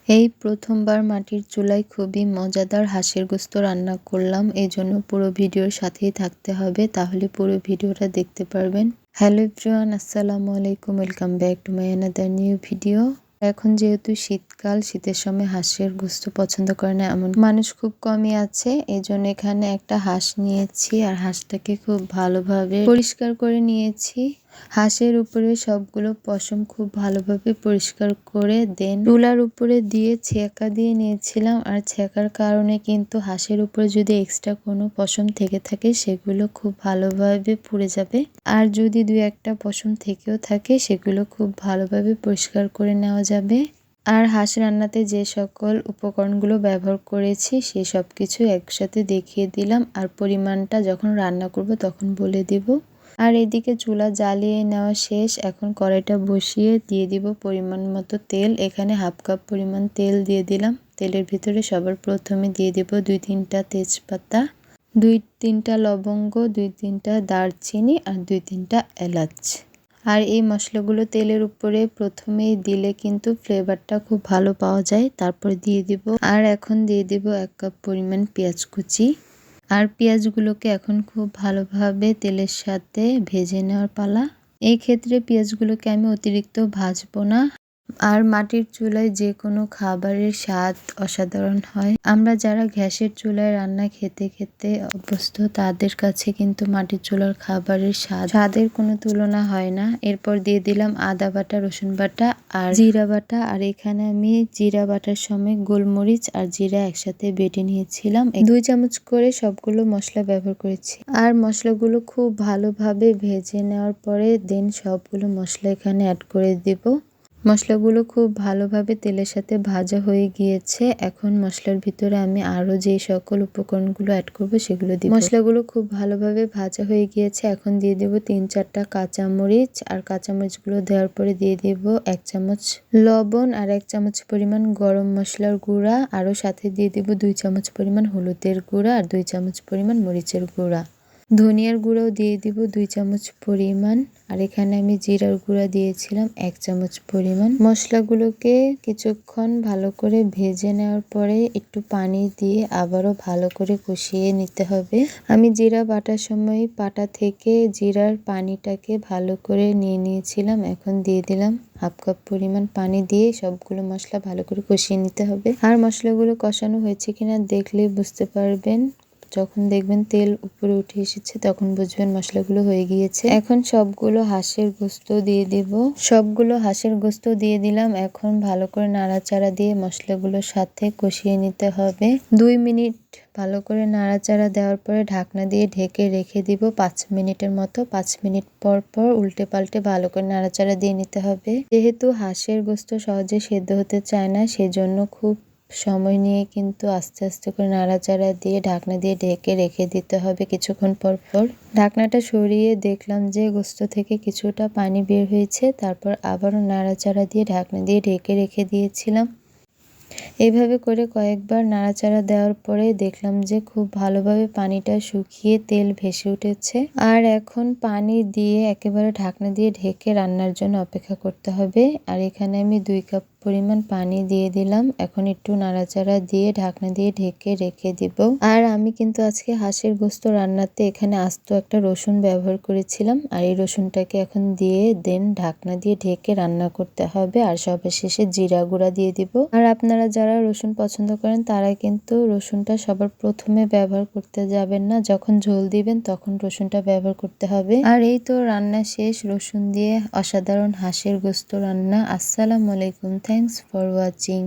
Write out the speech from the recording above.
এই প্রথমবার মাটির চুলায় খুবই মজাদার হাঁসের গোস্ত রান্না করলাম। এজন্য পুরো ভিডিওর সাথেই থাকতে হবে, তাহলে পুরো ভিডিওটা দেখতে পারবেন। হ্যালো এভরিওয়ান, আসসালামু আলাইকুম, welcome back to my another new video. এখন যেহেতু শীতকাল, শীতের সময় হাঁসের গোস্ত পছন্দ করে না এমন মানুষ খুব কমই আছে। এজন্য এখানে একটা হাঁস নিয়েছি আর হাঁসটাকে খুব ভালোভাবে পরিষ্কার করে নিয়েছি। হাঁসের উপরে সবগুলো পশম খুব ভালোভাবে পরিষ্কার করে দেন চুলার উপরে দিয়ে ছেঁকা দিয়ে নিয়েছিলাম। আর ছেঁকার কারণে কিন্তু হাঁসের উপরে যদি এক্সট্রা কোনো পশম থেকে থাকে সেগুলো খুব ভালোভাবে পুড়ে যাবে। আর যদি দুই একটা পশম থেকেও থাকে সেগুলো খুব ভালোভাবে পরিষ্কার করে নেওয়া যাবে। আর হাঁস রান্নাতে যে সকল উপকরণগুলো ব্যবহার করেছি সেই সব কিছু একসাথে দেখিয়ে দিলাম। আর পরিমাণটা যখন রান্না করব তখন বলে দিব। আর এদিকে চুলা জ্বালিয়ে নেওয়া শেষ। এখন কড়াইটা বসিয়ে দিয়ে দিব পরিমাণ মতো তেল। এখানে হাফ কাপ পরিমাণ তেল দিয়ে দিলাম। তেলের ভিতরে সবার প্রথমে দিয়ে দিব 2-3টা তেজপাতা, 2-3টা লবঙ্গ, 2-3টা দারচিনি আর 2-3টা এলাচ। আর এই মশলাগুলো তেলের উপরে প্রথমেই দিলে কিন্তু ফ্লেভারটা খুব ভালো পাওয়া যায়। তারপর দিয়ে দিব, আর এখন দিয়ে দিব 1 কাপ পরিমাণ পেঁয়াজ কুচি। আর পেঁয়াজগুলোকে এখন খুব ভালোভাবে তেলের সাথে ভেজে নেওয়ার পালা। এই ক্ষেত্রে পেঁয়াজগুলোকে আমি অতিরিক্ত ভাজবো না। আর মাটির চুলায় যে কোনো খাবারের স্বাদ অসাধারণ হয়। আমরা যারা গ্যাসের চুলায় রান্না খেতে খেতে অভ্যস্ত তাদের কাছে কিন্তু মাটির চুলার খাবারের স্বাদের কোনো তুলনা হয় না। এরপর দিয়ে দিলাম আদা বাটা, রসুন বাটা আর জিরা বাটা। আর এখানে আমি জিরা বাটার সময় গোলমরিচ আর জিরা একসাথে বেটে নিয়েছিলাম। 2 চামচ করে সবগুলো মশলা ব্যবহার করেছি। আর মশলাগুলো খুব ভালোভাবে ভেজে নেওয়ার পরে দেন সবগুলো মশলা এখানে অ্যাড করে দিব। মশলাগুলো খুব ভালোভাবে তেলের সাথে ভাজা হয়ে গিয়েছে। এখন মশলার ভিতরে আমি আরো যে সকল উপকরণগুলো অ্যাড করব সেগুলো দিব। মশলাগুলো খুব ভালোভাবে ভাজা হয়ে গিয়েছে। এখন দিয়ে দেব 3-4টা কাঁচামরিচ। আর কাঁচামরিচগুলো দেওয়ার পরে দিয়ে দেব 1 চামচ লবণ আর 1 চামচ পরিমাণ গরম মশলার গুঁড়া। আরও সাথে দিয়ে দেব 2 চামচ পরিমাণ হলুদের গুঁড়া আর 2 চামচ পরিমাণ মরিচের গুঁড়া। ধনিয়ার গুঁড়াও দিয়ে দিব 2 চামচ পরিমাণ। আর এখানে আমি জিরার গুঁড়া দিয়েছিলাম 1 চামচ পরিমাণ। মশলাগুলোকে কিছুক্ষণ ভালো করে ভেজে নেওয়ার পরে একটু পানি দিয়ে আবারও ভালো করে কষিয়ে নিতে হবে। আমি জিরা বাটার সময় পাটা থেকে জিরার পানিটাকে ভালো করে নিয়ে নিয়েছিলাম। এখন দিয়ে দিলাম হাফ কাপ পরিমাণ পানি দিয়ে সবগুলো মশলা ভালো করে কষিয়ে নিতে হবে। আর মশলাগুলো কষানো হয়েছে কিনা দেখলেই বুঝতে পারবেন। যখন দেখবেন তেল উপরে উঠে এসেছে তখন বুঝবেন মশলাগুলো হয়ে গিয়েছে। এখন সবগুলো হাঁসের গোস্ত দিয়ে দেব। সবগুলো হাঁসের গোস্ত দিয়ে দিলাম। এখন ভালো করে নাড়াচাড়া দিয়ে মশলাগুলোর সাথে কষিয়ে নিতে হবে। 2 মিনিট ভালো করে নাড়াচাড়া দেওয়ার পরে ঢাকনা দিয়ে ঢেকে রেখে দিব 5 মিনিটের মতো। 5 মিনিট পর পর উল্টে পাল্টে ভালো করে নাড়াচাড়া দিয়ে নিতে হবে। যেহেতু হাঁসের গোস্ত সহজে সেদ্ধ হতে চায় না, সেজন্য খুব সময় নিয়ে কিন্তু আস্তে আস্তে করে নাড়াচাড়া দিয়ে ঢাকনা দিয়ে ঢেকে রেখে দিতে হবে কিছুক্ষণ পর পর। ঢাকনাটা সরিয়ে দেখলাম যে গোস্ত থেকে কিছুটা পানি বের হয়েছে। তারপর আবারও নাড়াচাড়া দিয়ে ঢাকনা দিয়ে ঢেকে রেখে দিয়েছিলাম। এইভাবে করে কয়েকবার নাড়াচাড়া দেওয়ার পরে দেখলাম যে খুব ভালোভাবে পানিটা শুকিয়ে তেল ভেসে উঠেছে। আর এখন পানি দিয়ে একেবারে ঢাকনা দিয়ে ঢেকে রান্নার জন্য অপেক্ষা করতে হবে। আর এখানে আমি 2 কাপ পরিমাণ পানি দিয়ে দিলাম। এখন একটু নাড়াচাড়া দিয়ে ঢাকনা দিয়ে ঢেকে রেখে দিব। আর আমি কিন্তু আজকে হাঁসের গোস্ত রান্নাতে এখানে আস্ত একটা রসুন ব্যবহার করেছিলাম। আর এই রসুনটাকে এখন দিয়ে দেন ঢাকনা দিয়ে ঢেকে রান্না করতে হবে। আর সবার শেষে জিরা গুঁড়া দিয়ে দিব। আর আপনারা যারা রসুন পছন্দ করেন তারা কিন্তু রসুনটা সবার প্রথমে ব্যবহার করতে যাবেন না, যখন ঝোল দিবেন তখন রসুনটা ব্যবহার করতে হবে। আর এই তো রান্না শেষ রসুন দিয়ে অসাধারণ হাঁসের গোস্ত রান্না। আসসালামু আলাইকুম, থ্যাংকস ফর ওয়াচিং।